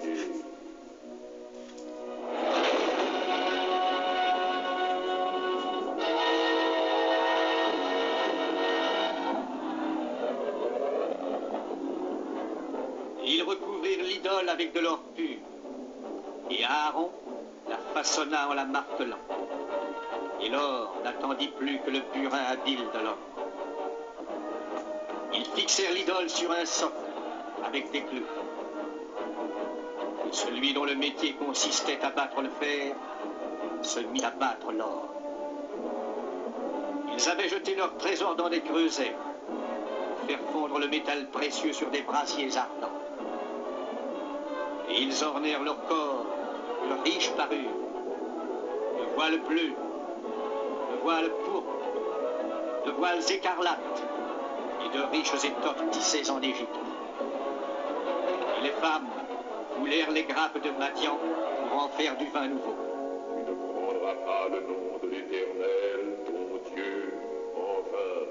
idée. Ils recouvrirent l'idole avec de l'or pur, et Aaron la façonna en la martelant. Et l'or n'attendit plus que le burin habile de l'homme. Ils fixèrent l'idole sur un socle avec des clous. Et celui dont le métier consistait à battre le fer se mit à battre l'or. Ils avaient jeté leur trésor dans des creusets pour faire fondre le métal précieux sur des brasiers ardents. Et ils ornèrent leur corps de riches parures, de voiles bleues, de voiles pourpres, de voiles écarlates et de riches étoffes tissées en Égypte. Et les femmes foulèrent les grappes de Madian pour en faire du vin nouveau. Tu ne prendras pas le nom de l'Éternel, ton Dieu, en vain.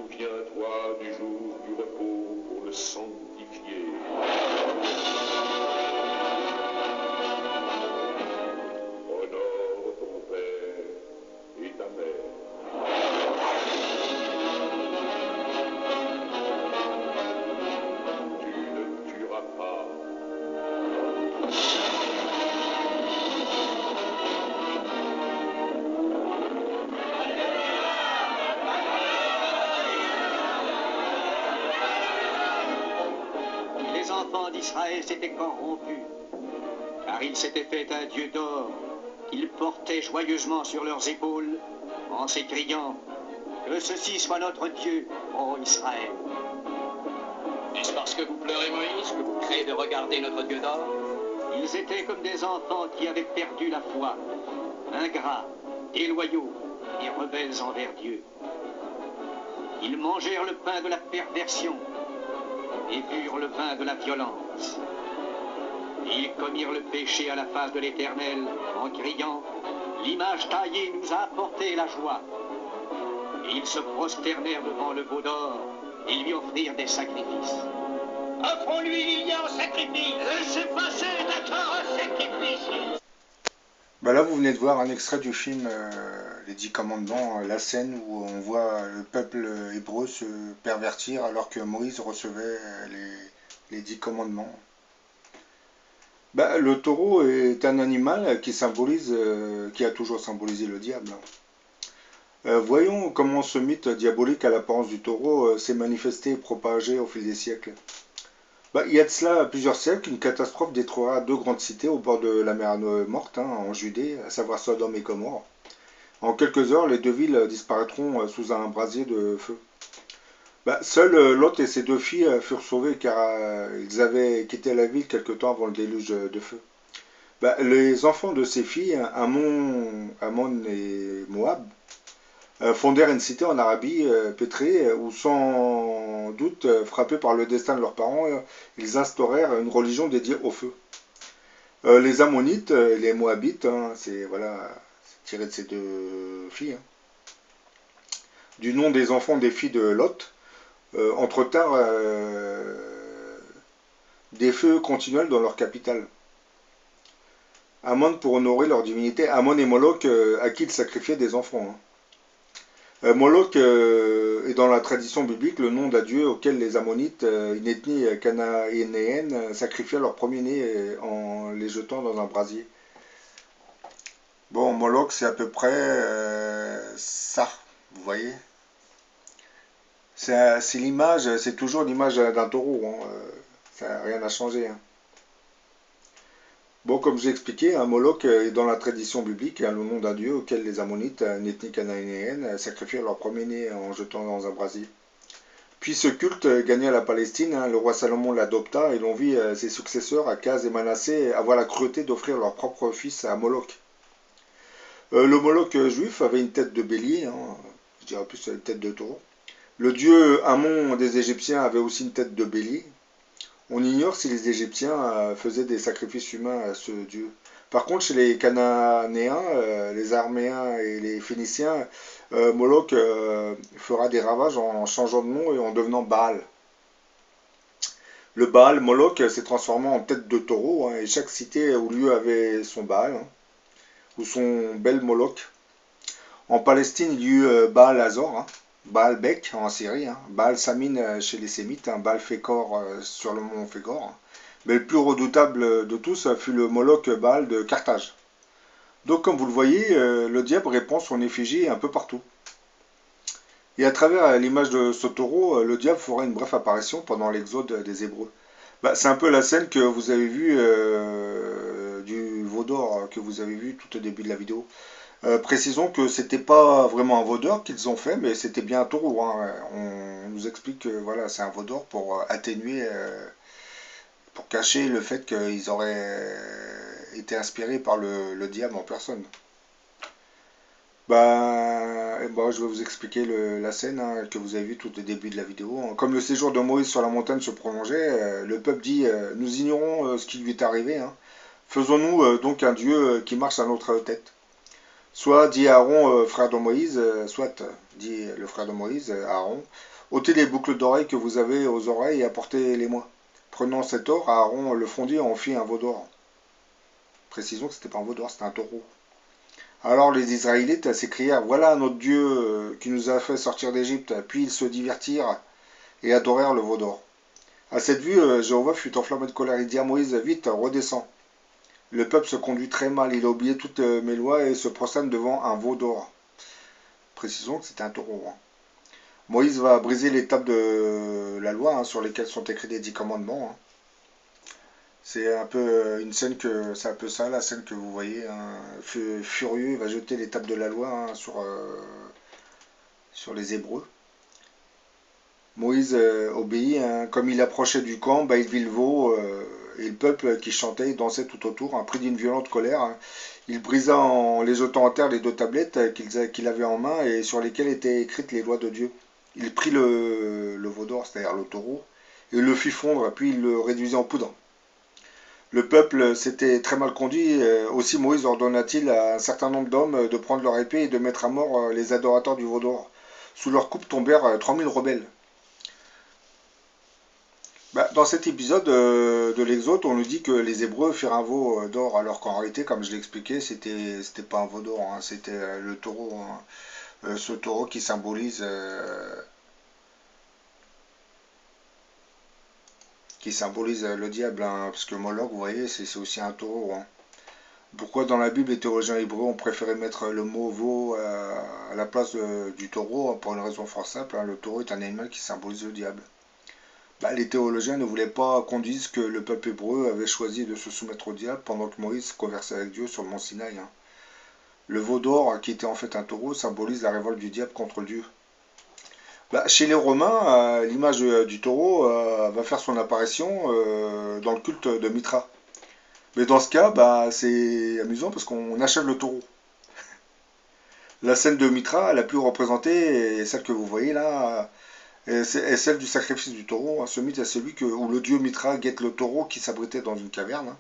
Souviens-toi du jour du repos pour le sanctifier. Honore ton père et ta mère. Tu ne tueras pas. Les enfants d'Israël s'étaient corrompus, car ils s'étaient fait un dieu d'or qu'ils portaient joyeusement sur leurs épaules, en s'écriant « Que ceci soit notre Dieu, ô Israël !» Est-ce parce que vous pleurez Moïse que vous créez de regarder notre Dieu d'or? Ils étaient comme des enfants qui avaient perdu la foi, ingrats, déloyaux et rebelles envers Dieu. Ils mangèrent le pain de la perversion et burent le vin de la violence. Et ils commirent le péché à la face de l'Éternel en criant « L'image taillée nous a apporté la joie !» Et ils se prosternèrent devant le veau d'or et lui offrirent des sacrifices. Offrons-lui Lilia en sacrifice. Laissez passer, d'accord, un sacrifice. Bah là, vous venez de voir un extrait du film Les 10 Commandements, la scène où on voit le peuple hébreu se pervertir alors que Moïse recevait les 10 Commandements. Bah, le taureau est un animal qui symbolise, qui a toujours symbolisé le diable. Voyons comment ce mythe diabolique à l'apparence du taureau s'est manifesté et propagé au fil des siècles. Bah, il y a de cela plusieurs siècles, une catastrophe détruira deux grandes cités au bord de la mer Morte, en Judée, à savoir Sodome et Gomorrhe. En quelques heures, les deux villes disparaîtront sous un brasier de feu. Bah, seuls Lot et ses deux filles furent sauvés car ils avaient quitté la ville quelque temps avant le déluge de feu. Bah, les enfants de ces filles, Ammon et Moab, fondèrent une cité en Arabie pétrée où sans doute, frappés par le destin de leurs parents, ils instaurèrent une religion dédiée au feu. Les Ammonites et les Moabites, hein, c'est voilà, tiré de ces deux filles, hein, du nom des enfants des filles de Lot, entretinrent des feux continuels dans leur capitale. Ammon pour honorer leur divinité, Ammon et Moloch à qui ils sacrifiaient des enfants. Hein. Moloch est dans la tradition biblique le nom d'un dieu auquel les Ammonites, une ethnie cananéenne, sacrifiaient leur premier-né en les jetant dans un brasier. Bon, Moloch c'est à peu près ça, vous voyez. C'est l'image, c'est toujours l'image d'un taureau, hein, ça n'a rien à changer. Hein. Bon, comme j'ai expliqué, Moloch est dans la tradition biblique le nom d'un dieu auquel les Ammonites, une ethnie cananéenne, sacrifiaient leur premier-né en jetant dans un brasier. Puis ce culte gagna la Palestine, hein, le roi Salomon l'adopta et l'on vit ses successeurs, Akaz et Manassé, avoir la cruauté d'offrir leur propre fils à Moloch. Le Moloch juif avait une tête de bélier, hein, je dirais plus une tête de taureau. Le dieu Ammon des Égyptiens avait aussi une tête de bélier. On ignore si les Égyptiens faisaient des sacrifices humains à ce dieu. Par contre, chez les Cananéens, les Araméens et les Phéniciens, Moloch fera des ravages en changeant de nom et en devenant Baal. Le Baal Moloch s'est transformé en tête de taureau, hein, et chaque cité ou lieu avait son Baal, hein, ou son bel Moloch. En Palestine, il y eut Baal Hazor, hein, Baal Bek en Syrie, hein, Baal Samin chez les Sémites, hein, Baal Fécor sur le mont Fécor. Hein. Mais le plus redoutable de tous fut le Moloch Baal de Carthage. Donc comme vous le voyez, le diable répand son effigie un peu partout. Et à travers l'image de ce taureau, le diable fera une brève apparition pendant l'exode des Hébreux. Bah, c'est un peu la scène que vous avez vue du veau d'or que vous avez vu tout au début de la vidéo. Précisons que c'était pas vraiment un veau d'or qu'ils ont fait, mais c'était bien un taureau. Hein. On nous explique que voilà, c'est un veau d'or pour atténuer, pour cacher le fait qu'ils auraient été inspirés par le diable en personne. Je vais vous expliquer la scène, hein, que vous avez vue tout au début de la vidéo. Comme le séjour de Moïse sur la montagne se prolongeait, le peuple dit nous ignorons ce qui lui est arrivé. Hein. Faisons-nous donc un Dieu qui marche à notre tête. Soit dit Aaron, frère de Moïse, soit dit le frère de Moïse, Aaron, ôtez les boucles d'oreilles que vous avez aux oreilles et apportez-les-moi. Prenant cet or, Aaron le fondit et en fit un veau d'or. Précisons que c'était pas un veau d'or, c'était un taureau. Alors les Israélites s'écrièrent, voilà notre Dieu qui nous a fait sortir d'Égypte. Puis ils se divertirent et adorèrent le veau d'or. À cette vue, Jéhovah fut enflammé de colère. Il dit à Moïse, vite, redescends. Le peuple se conduit très mal, il a oublié toutes mes lois et se prosterne devant un veau d'or. Précisons que c'était un taureau. Hein. Moïse va briser les tables de la loi, hein, sur lesquelles sont écrits les 10 commandements. Hein. C'est un peu une scène que, c'est un peu ça, la scène que vous voyez. Hein. Furieux, il va jeter les tables de la loi, hein, sur les Hébreux. Moïse obéit, hein. Comme il approchait du camp, il vit le veau et le peuple qui chantait et dansait tout autour. Hein. Pris d'une violente colère, hein. Il brisa en les jetant en terre les 2 tablettes qu'il avait en main et sur lesquelles étaient écrites les lois de Dieu. Il prit le veau d'or, c'est-à-dire le taureau, et le fit fondre, puis il le réduisit en poudre. Le peuple s'était très mal conduit, aussi Moïse ordonna-t-il à un certain nombre d'hommes de prendre leur épée et de mettre à mort les adorateurs du veau d'or. Sous leur coupe tombèrent 3000 rebelles. Dans cet épisode de l'Exode, on nous dit que les Hébreux firent un veau d'or, alors qu'en réalité, comme je l'ai expliqué, c'était pas un veau d'or, hein, c'était le taureau, hein, ce taureau qui symbolise le diable, hein, parce que Moloch, vous voyez, c'est aussi un taureau. Hein. Pourquoi dans la Bible les théologiens hébreux ont préféré mettre le mot veau à la place du taureau? Pour une raison fort simple, hein, le taureau est un animal qui symbolise le diable. Les théologiens ne voulaient pas qu'on dise que le peuple hébreu avait choisi de se soumettre au diable pendant que Moïse conversait avec Dieu sur le mont Sinaï. Hein. Le veau d'or, qui était en fait un taureau, symbolise la révolte du diable contre Dieu. Chez les Romains, l'image du taureau va faire son apparition dans le culte de Mitra. Mais dans ce cas, c'est amusant parce qu'on achève le taureau. La scène de Mitra, la plus représentée, est celle que vous voyez là, est celle du sacrifice du taureau. Ce mythe est celui où le dieu Mitra guette le taureau qui s'abritait dans une caverne.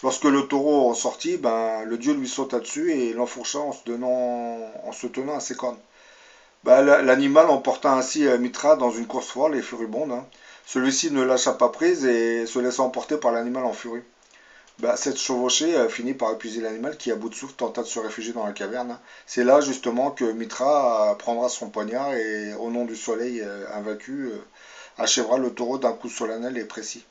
Lorsque le taureau en sortit, le dieu lui sauta dessus et l'enfourcha en se tenant à ses cornes. L'animal emporta ainsi Mitra dans une course folle et furibonde. Hein. Celui-ci ne lâcha pas prise et se laissa emporter par l'animal en furie. Cette chevauchée finit par épuiser l'animal qui, à bout de souffle, tenta de se réfugier dans la caverne. C'est là justement que Mitra prendra son poignard et, au nom du soleil invaincu, achèvera le taureau d'un coup solennel et précis.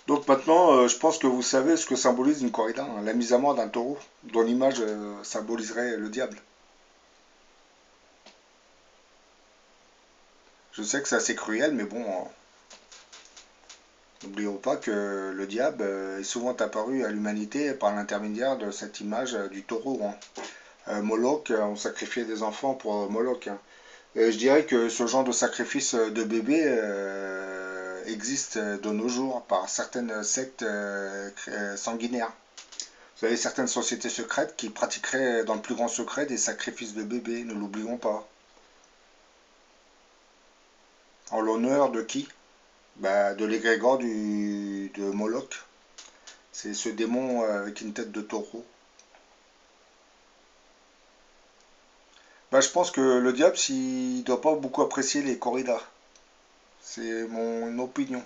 Donc maintenant, je pense que vous savez ce que symbolise une corrida, hein, la mise à mort d'un taureau, dont l'image symboliserait le diable. Je sais que c'est assez cruel, mais bon... N'oublions pas que le diable est souvent apparu à l'humanité par l'intermédiaire de cette image du taureau. Hein. Moloch, on sacrifiait des enfants pour Moloch. Hein. Je dirais que ce genre de sacrifice de bébé existe de nos jours par certaines sectes sanguinaires. Vous avez certaines sociétés secrètes qui pratiqueraient dans le plus grand secret des sacrifices de bébés, ne l'oublions pas. En l'honneur de qui? Bah, de l'égrégore de Moloch. C'est ce démon avec une tête de taureau. Bah, je pense que le diable, il doit pas beaucoup apprécier les corridas. C'est mon opinion.